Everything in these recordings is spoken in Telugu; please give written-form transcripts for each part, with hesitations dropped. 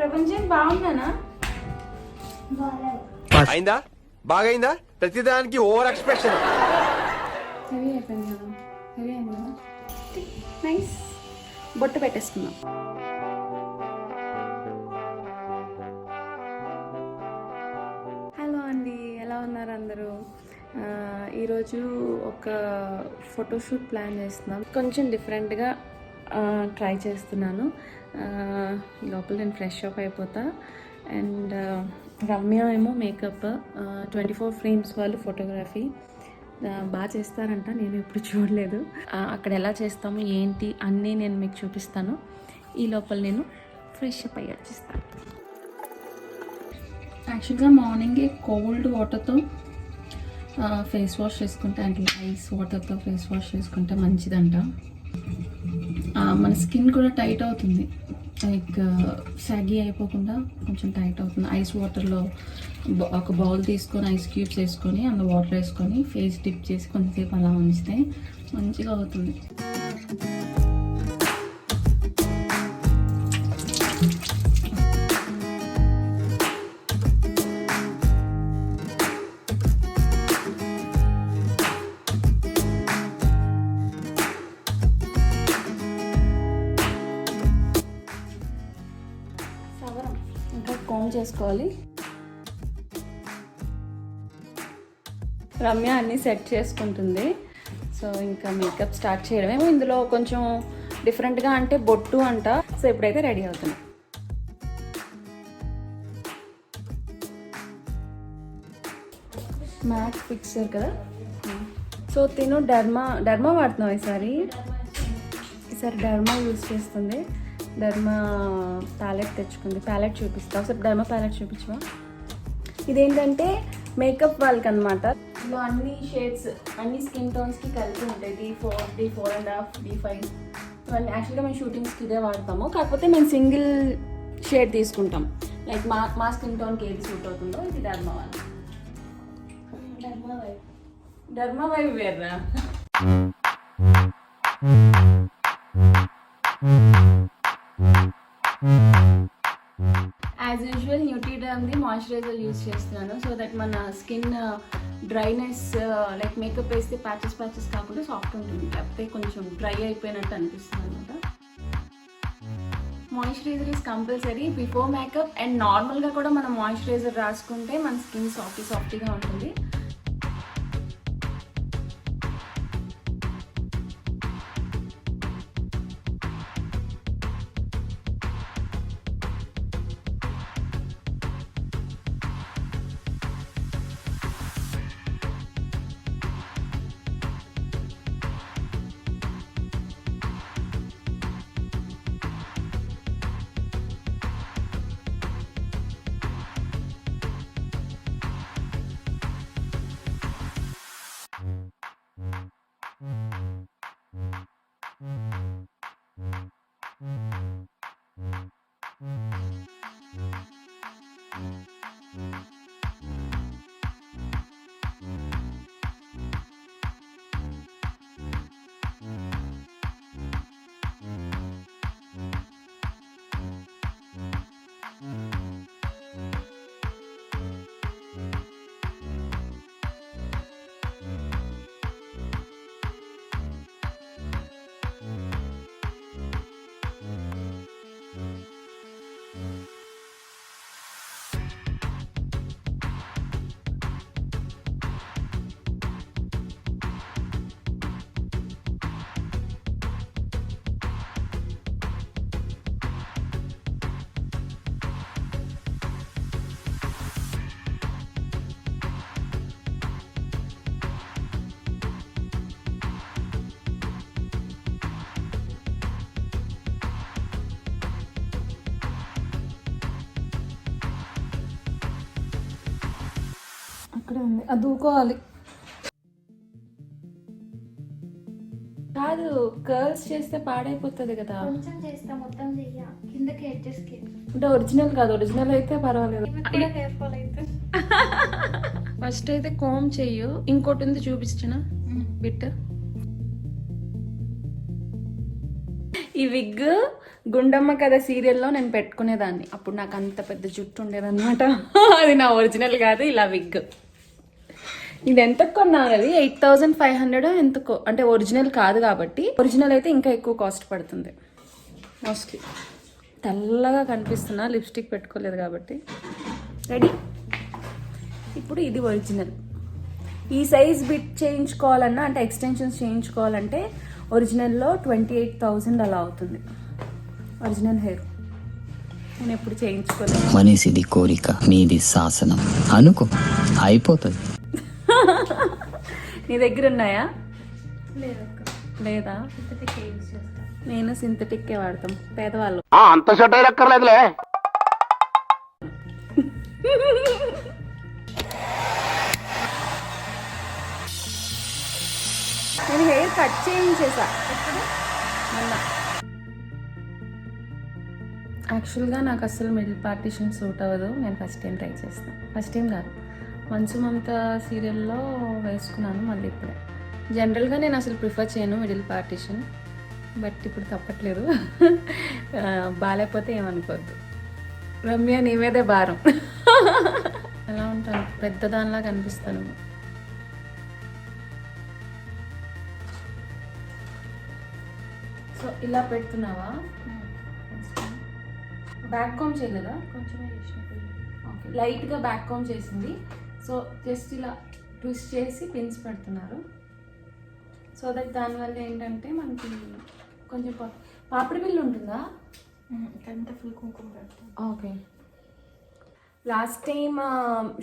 ప్రపంచం బాగుందనా? అయిందా? బాగైందా? ప్రతిదానికి ఓవర్ ఎక్స్ప్రెషన్. హెవీ అయిపోయింది కదా, హెవీ అయింది కదా. నైస్. బొట్టు పెట్టేసుకుందాం. హలో అండి, ఎలా ఉన్నారు అందరూ? ఈరోజు ఒక ఫోటోషూట్ ప్లాన్ చేస్తున్నాం. కొంచెం డిఫరెంట్గా ట్రై చేస్తున్నాను. లోపల నేను ఫ్రెష్ అప్ అయిపోతా. అండ్ రమ్య ఏమో మేకప్, 24 ఫ్రేమ్స్ వాళ్ళు ఫోటోగ్రఫీ బాగా చేస్తారంట. నేను ఎప్పుడు చూడలేదు. అక్కడ ఎలా చేస్తాము ఏంటి అన్నీ నేను మీకు చూపిస్తాను. ఈ లోపల నేను ఫ్రెష్ అప్ అయ్యి వచ్చేస్తాను. యాక్చువల్గా మార్నింగే కోల్డ్ వాటర్తో ఫేస్ వాష్ చేసుకుంటే, అంటే ఐస్ వాటర్తో ఫేస్ వాష్ చేసుకుంటే మంచిదంట. మన స్కిన్ కూడా టైట్ అవుతుంది, లైక్ సాగీ అయిపోకుండా కొంచెం టైట్ అవుతుంది. ఐస్ వాటర్లో ఒక బౌల్ తీసుకొని ఐస్ క్యూబ్స్ వేసుకొని అందులో వాటర్ వేసుకొని ఫేస్ డిప్ చేసి కొంతసేపు అలా ఉంచితే మంచిగా అవుతుంది. ఇంకా కామ్ చేసుకోవాలి. రమ్య అన్నీ సెట్ చేసుకుంటుంది. సో ఇంకా మేకప్ స్టార్ట్ చేయడమేమో. ఇందులో కొంచెం డిఫరెంట్గా అంటే బొట్టు అంట. సో ఇప్పుడైతే రెడీ అవుతున్నా. మ్యాట్ ఫిక్సర్ కదా. సో తిను డర్మా వాడుతున్నావు ఈసారి డర్మా యూజ్ చేస్తుంది. డర్మా ప్యాలెట్ తెచ్చుకుంది. ప్యాలెట్ చూపిస్తావు ఒకసారి. డర్మా ప్యాలెట్ చూపించవా? ఇదేంటంటే మేకప్ వాళ్ళకి అనమాట. ఇందులో అన్ని షేడ్స్, అన్ని స్కిన్ టోన్స్కి కలిపి ఉంటాయి. D4, D4.5, D5 ఇవన్నీ. యాక్చువల్గా మేము షూటింగ్స్కి ఇదే వాడతాము, కాకపోతే మేము సింగిల్ షేడ్ తీసుకుంటాం. లైక్ మా స్కిన్ టోన్కి ఏది సూట్ అవుతుందో ఇది డర్మా వాళ్ళు. డర్మా వైవ్ వేర్రా. యాజ్ యూజువల్ న్యూట్రిడర్మ్ది మాయిశ్చరైజర్ యూజ్ చేస్తున్నాను. సో దట్ మన స్కిన్ డ్రైనెస్, లైక్ మేకప్ వేస్తే ప్యాచెస్ కాకుండా సాఫ్ట్ ఉంటుంది. లేకపోతే కొంచెం డ్రై అయిపోయినట్టు అనిపిస్తుంది అనమాట. Moisturiser is compulsory before makeup. And నార్మల్గా కూడా మనం మాయిశ్చరైజర్ రాసుకుంటే మన స్కిన్ సాఫ్టీగా ఉంటుంది. అక్కడే ఉంది, అది దూకోవాలి. కాదు, కర్ల్స్ చేస్తే పాడైపోతుంది కదా. కొంచెం చేస్తా, మొత్తం చెయ్య. కిందకి ఎడ్జెస్కి. అంటే ఒరిజినల్ కాదు, ఒరిజినల్ అయితే పర్వాలేదు. హెయిర్ ఫాల్ అయితే ఫస్ట్ అయితే కోమ్ చెయ్యు. ఇంకోటి ఉంది చూపించిన బిట్. ఈ విగ్ గుండమ్మ కథ సీరియల్లో నేను పెట్టుకునేదాన్ని. అప్పుడు నాకు అంత పెద్ద జుట్టు ఉండేదన్నమాట. అది నా ఒరిజినల్ కాదు, ఇలా విగ్. ఇది ఎంత కొన్నాను, అది 8500 ఎంతకో, అంటే ఒరిజినల్ కాదు కాబట్టి. ఒరిజినల్ అయితే ఇంకా ఎక్కువ కాస్ట్ పడుతుంది మోస్ట్లీ. తెల్లగా కనిపిస్తున్నా, లిప్స్టిక్ పెట్టుకోలేదు కాబట్టి. రెడీ. ఇప్పుడు ఇది ఒరిజినల్. ఈ సైజ్ బిట్ చేయించుకోవాలన్నా, అంటే ఎక్స్టెన్షన్స్ చేయించుకోవాలంటే ఒరిజినల్లో 28,000 అలా అవుతుంది. ఒరిజినల్ హెయిర్ నేను ఎప్పుడు చేయించుకోలేదు. మనిషిది కోరిక, మీది శాసనం అనుకో, అయిపోతుంది. నీ దగ్గర ఉన్నాయా? లేదక్క, లేదా? సింథటిక్ యూజ్ చేస్తా. నేను సింథటిక్కే వాడతాం పేదవాళ్ళు. అంత షర్ట్ అక్కర్లేదులే. నేను హెయిర్ కట్ చేయించేసా మొన్న. యాక్చువల్గా నాకు అసలు మిడిల్ పార్టీషన్ సూట్ అవ్వదు. నేను ఫస్ట్ టైం ట్రై చేస్తాను. ఫస్ట్ టైం కాదు, మంచు మమత సీరియల్లో వేసుకున్నాను మళ్ళీ ఇప్పుడే. జనరల్గా నేను అసలు ప్రిఫర్ చేయను మిడిల్ పార్టీషన్, బట్ ఇప్పుడు తప్పట్లేదు. బాగాలేకపోతే ఏమనుకోవద్దు. రమ్య నీ మీదే భారం. ఎలా ఉంటాను, పెద్ద దానిలా కనిపిస్తాను. సో ఇలా పెడుతున్నావా? బ్యాక్ కామ్ చేయలేదా? కొంచెమే చేసినప్పుడు ఓకే, లైట్గా బ్యాక్ కామ్ చేసింది. సో జస్ట్ ఇలా ట్విస్ట్ చేసి పిన్స్ పెడుతున్నారు. సో దట్ దానివల్ల ఏంటంటే మనకి కొంచెం పాపిడి బిల్లు ఉంటుందా? అంతా ఫుల్ కుంకుమ పెడతాను. ఓకే. లాస్ట్ టైం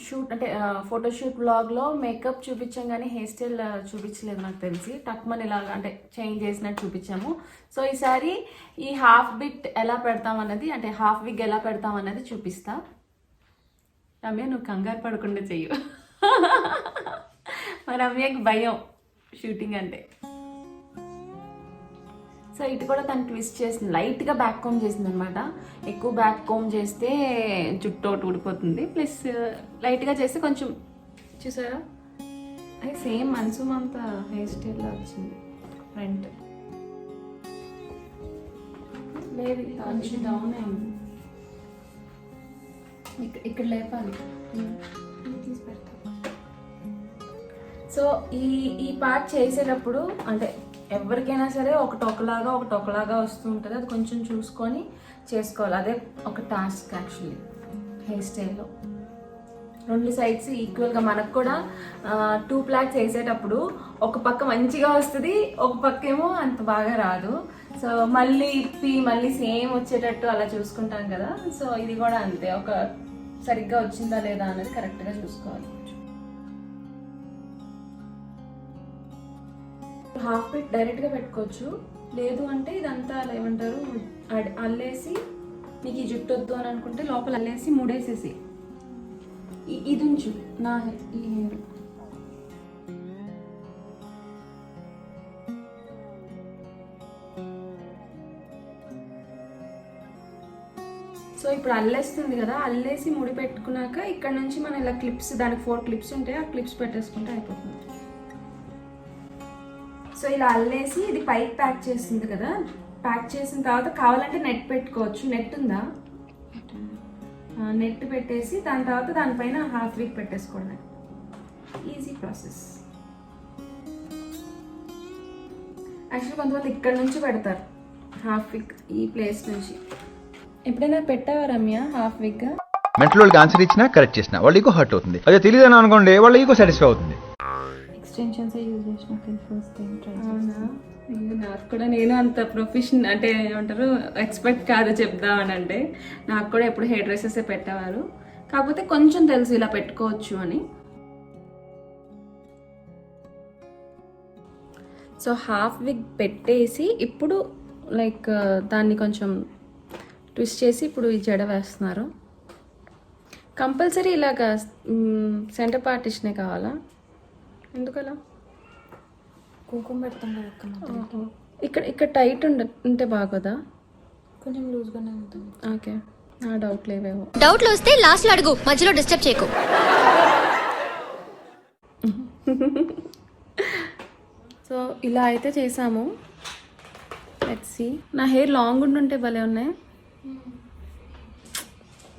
షూట్ అంటే ఫోటోషూట్ బ్లాగ్లో మేకప్ చూపించాం కానీ హెయిర్ స్టైల్ చూపించలేదు నాకు తెలిసి. టక్మన్ ఇలా అంటే చేంజ్ చేసినట్టు చూపించాము. సో ఈసారి ఈ హాఫ్ బిట్ ఎలా పెడతాం అన్నది, అంటే హాఫ్ విగ్ ఎలా పెడతాం అన్నది చూపిస్తా. రమ్య నువ్వు కంగారు పడకుండా చెయ్యు. మా రమ్యకి భయం షూటింగ్ అంటే. సో ఇటు కూడా తను ట్విస్ట్ చేసింది, లైట్గా బ్యాక్ కోమ్ చేసింది అనమాట. ఎక్కువ బ్యాక్ కోమ్ చేస్తే జుట్టు ఒకటి ఊడిపోతుంది, ప్లస్ లైట్గా చేస్తే కొంచెం చూసారా అది సేమ్ మనసు మమత హెయిర్ స్టైల్లో వచ్చింది. ఫ్రంట్ లేదు, కొంచెం డౌన్ అయింది. ఇక్కడ లేపాలి. తీసి పెడతా. సో ఈ పార్ట్ చేసేటప్పుడు అంటే ఎవరికైనా సరే ఒకటొకలాగా వస్తూ ఉంటుంది. అది కొంచెం చూసుకొని చేసుకోవాలి. అదే ఒక టాస్క్ యాక్చువల్లీ హెయిర్ స్టైల్లో. రెండు సైడ్స్ ఈక్వల్గా. మనకు కూడా 2 ప్లాట్స్ వేసేటప్పుడు ఒక పక్క మంచిగా వస్తుంది, ఒక పక్క ఏమో అంత బాగా రాదు. సో మళ్ళీ ఇప్పి మళ్ళీ సేమ్ వచ్చేటట్టు అలా చూసుకుంటాం కదా. సో ఇది కూడా అంతే, ఒక సరిగ్గా వచ్చిందా లేదా అనేది కరెక్ట్గా చూసుకోవాలి. హాఫ్ బిట్ డైరెక్ట్గా పెట్టుకోవచ్చు, లేదు అంటే ఇదంతా ఏమంటారు అల్లేసి, మీకు ఈ జుట్టు వద్దు అని అనుకుంటే లోపల అల్లేసి ముడేసేసి ఇది ఉంచు. నా ఈ హెయిర్ సో ఇప్పుడు అల్లేస్తుంది కదా, అల్లేసి ముడి పెట్టుకున్నాక ఇక్కడ నుంచి మనం ఇలా క్లిప్స్, దానికి 4 క్లిప్స్ ఉంటాయి, ఆ క్లిప్స్ పెట్టేసుకుంటే అయిపోతుంది. సో ఇలా అల్లేసి ఇది పైకి ప్యాక్ చేస్తుంది కదా, ప్యాక్ చేసిన తర్వాత కావాలంటే నెట్ పెట్టుకోవచ్చు. నెట్ ఉందా? నెట్ పెట్టేసి దాని తర్వాత దానిపైన హాఫ్ విగ్ పెట్టేసుకోవడమే. Easy process. యాక్చువల్లీ కొంతమంది ఇక్కడ నుంచి పెడతారు హాఫ్ విగ్, ఈ ప్లేస్ నుంచి. ఎప్పుడైనా పెట్టావా రమ్య హాఫ్ విగ్? మెంటల్ వాళ్ళకి ఆన్సర్ ఇచ్చినా కరెక్ట్ చేసినా వాళ్ళ ఈగో హర్ట్ అవుతుంది. అదే తెలియదని అనుకోండి, వాళ్ళ ఈగో సాటిస్ఫై అవుతుంది. ఎక్స్టెన్షన్స్ యూజ్ చేసిన ఫస్ట్ టైం ట్రై అవునా? నాకు కూడా, నేను అంత ప్రొఫెషన్ అంటే ఏమంటారు ఎక్స్పర్ట్ కాదు చెప్దామని. అంటే నాకు కూడా ఎప్పుడు హెయిర్ డ్రెస్సెస్ పెట్టేవారు, కాకపోతే కొంచెం తెలుసు ఇలా పెట్టుకోవచ్చు అని. సో హాఫ్ విగ్ పెట్టేసి ఇప్పుడు లైక్ దాన్ని కొంచెం ట్విస్ట్ చేసి ఇప్పుడు ఈ జడ వేస్తున్నారు. కంపల్సరీ ఇలాగా సెంటర్ పార్టిషనే కావాలా? ఎందుకలా? కుంకుమ పెడతాం కదా అక్క మధ్యలో. ఇక్కడ టైట్ ఉంటే బాగోదా? కొంచెం లూజ్గానే ఉంటుంది. ఓకే, నా డౌట్ లేవేమో. డౌట్లు వస్తే లాస్ట్లో అడుగు, మధ్యలో డిస్టర్బ్ చేయకు. సో ఇలా అయితే చేసాము. Let's see. నా హెయిర్ లాంగ్ ఉండుంటే భలే ఉన్నాయి.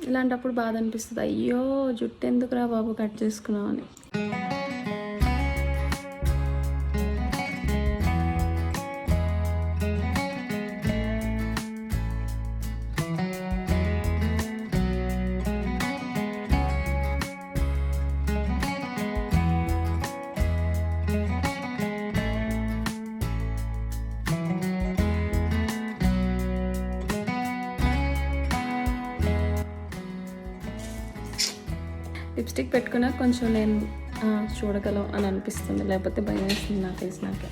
ఇలాంటప్పుడు బాధ అనిపిస్తుంది, అయ్యో జుట్టు ఎందుకురా బాబు కట్ చేసుకున్నావు అని. లిప్స్టిక్ పెట్టుకున్నా కొంచెం నేను చూడగలం అని అనిపిస్తుంది, లేకపోతే భయం వేస్తుంది నా ఫేస్ నాకే.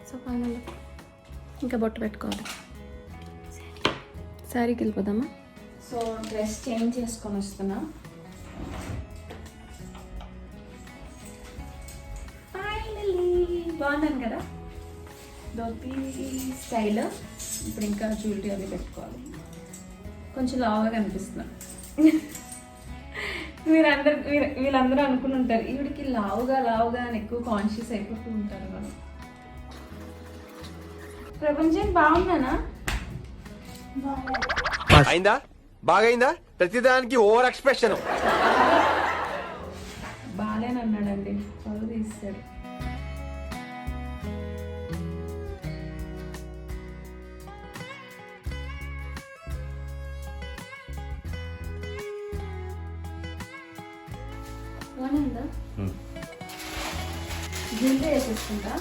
సో ఫైనల్ ఇంకా బొట్టు పెట్టుకోవాలి. శారీకి వెళ్ళిపోదామా? సో డ్రెస్ చేంజ్ చేసుకొని వస్తున్నా. బాగున్నాను కదా, ధోతి స్టైల్. ఇప్పుడు ఇంకా జ్యువెలరీ అవి పెట్టుకోవాలి. కొంచెం లావుగా కనిపిస్తున్నా. వీళ్ళందరూ అనుకుని ఉంటారు ఈవిడికి లావుగా అని ఎక్కువ కాన్షియస్ అయిపోతూ ఉంటారు మనం. ప్రపంచం బాగున్నానా? అయిందా? బాగైందా? ప్రతిదానికి ఓవర్ ఎక్స్ప్రెషన్. బాగాలేనన్నాడండి, పరువు తీస్తాడు. బాగుందా? జ్యువెలరీ వేసేసుకుంటా.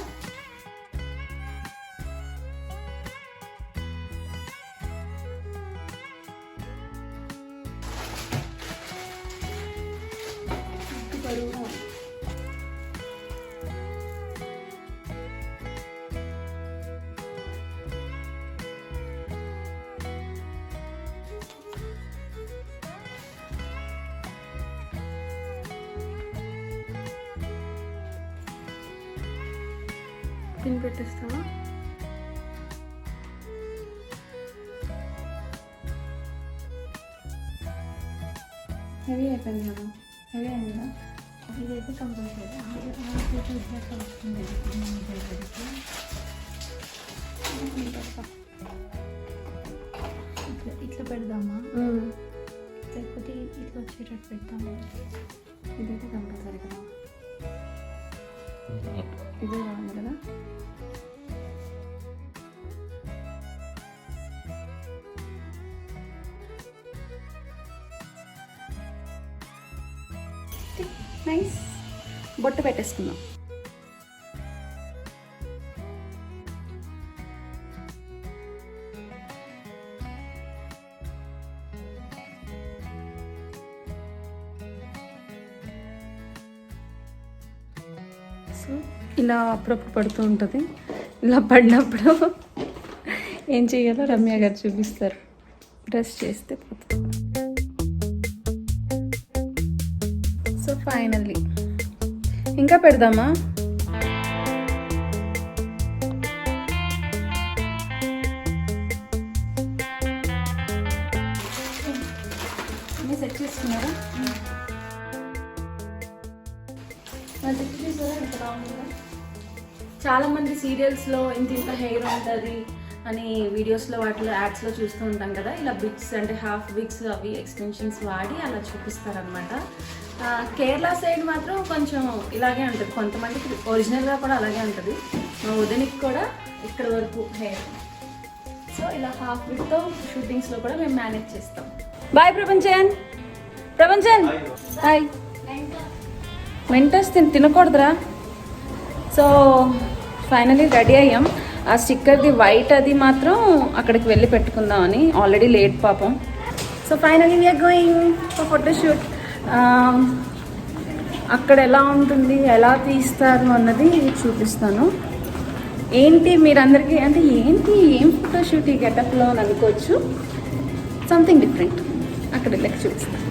పిన్ పెట్టేస్తావా? హెవీ అయిపోయింది కదా, హెవీ అయింది కదా. ఇదైతే కంపల్సరీ ఇట్లా పెడదామా, లేకపోతే ఇట్లా వచ్చేటట్టు పెడతామా? ఇదైతే కంపల్సరీ కదా, ఇదే బాగుంది కదా. నైస్. బొట్టు పెట్టేసుకుందాం. సో ఇలా అప్పుడప్పుడు పడుతూ ఉంటుంది. ఇలా పడినప్పుడు ఏం చేయాలో రమ్య గారు చూపిస్తారు. డ్రెస్ చేస్తే పోతుంది. సో ఫైనల్లీ ఇంకా పెడదామా? సెట్ చేసుకున్నారా? చాలా మంది సీరియల్స్లో ఇంత హెయిర్ ఉంటుంది అని వీడియోస్లో వాటిలో యాడ్స్లో చూస్తూ ఉంటాం కదా. ఇలా బిగ్స్ అంటే హాఫ్ బిగ్స్ అవి ఎక్స్టెన్షన్స్ వాడి అలా చూపిస్తారనమాట. కేరళ సైడ్ మాత్రం కొంచెం ఇలాగే ఉంటుంది. కొంతమందికి ఒరిజినల్గా కూడా అలాగే ఉంటుంది. మా వదినికి కూడా ఇక్కడ వరకు హెయిర్. సో ఇలా హాఫ్ బిగ్తో షూటింగ్స్లో కూడా మేము మేనేజ్ చేస్తాం. Bye Prapanchan. Prapanchan bye. Mentos తినకూడదురా. సో ఫైనలీ రెడీ అయ్యాం. ఆ స్టిక్కర్ది వైట్ అది మాత్రం అక్కడికి వెళ్ళి పెట్టుకుందామని. ఆల్రెడీ లేట్ పాపం. So finally we're going for photoshoot. అక్కడ ఎలా ఉంటుంది, ఎలా తీస్తారు అన్నది చూపిస్తాను. ఏంటి మీరందరికీ అంటే ఏం ఫోటోషూట్ ఈ గెటప్లో అని అనుకోవచ్చు. Something different. అక్కడ వెళ్ళి చూపిస్తాను.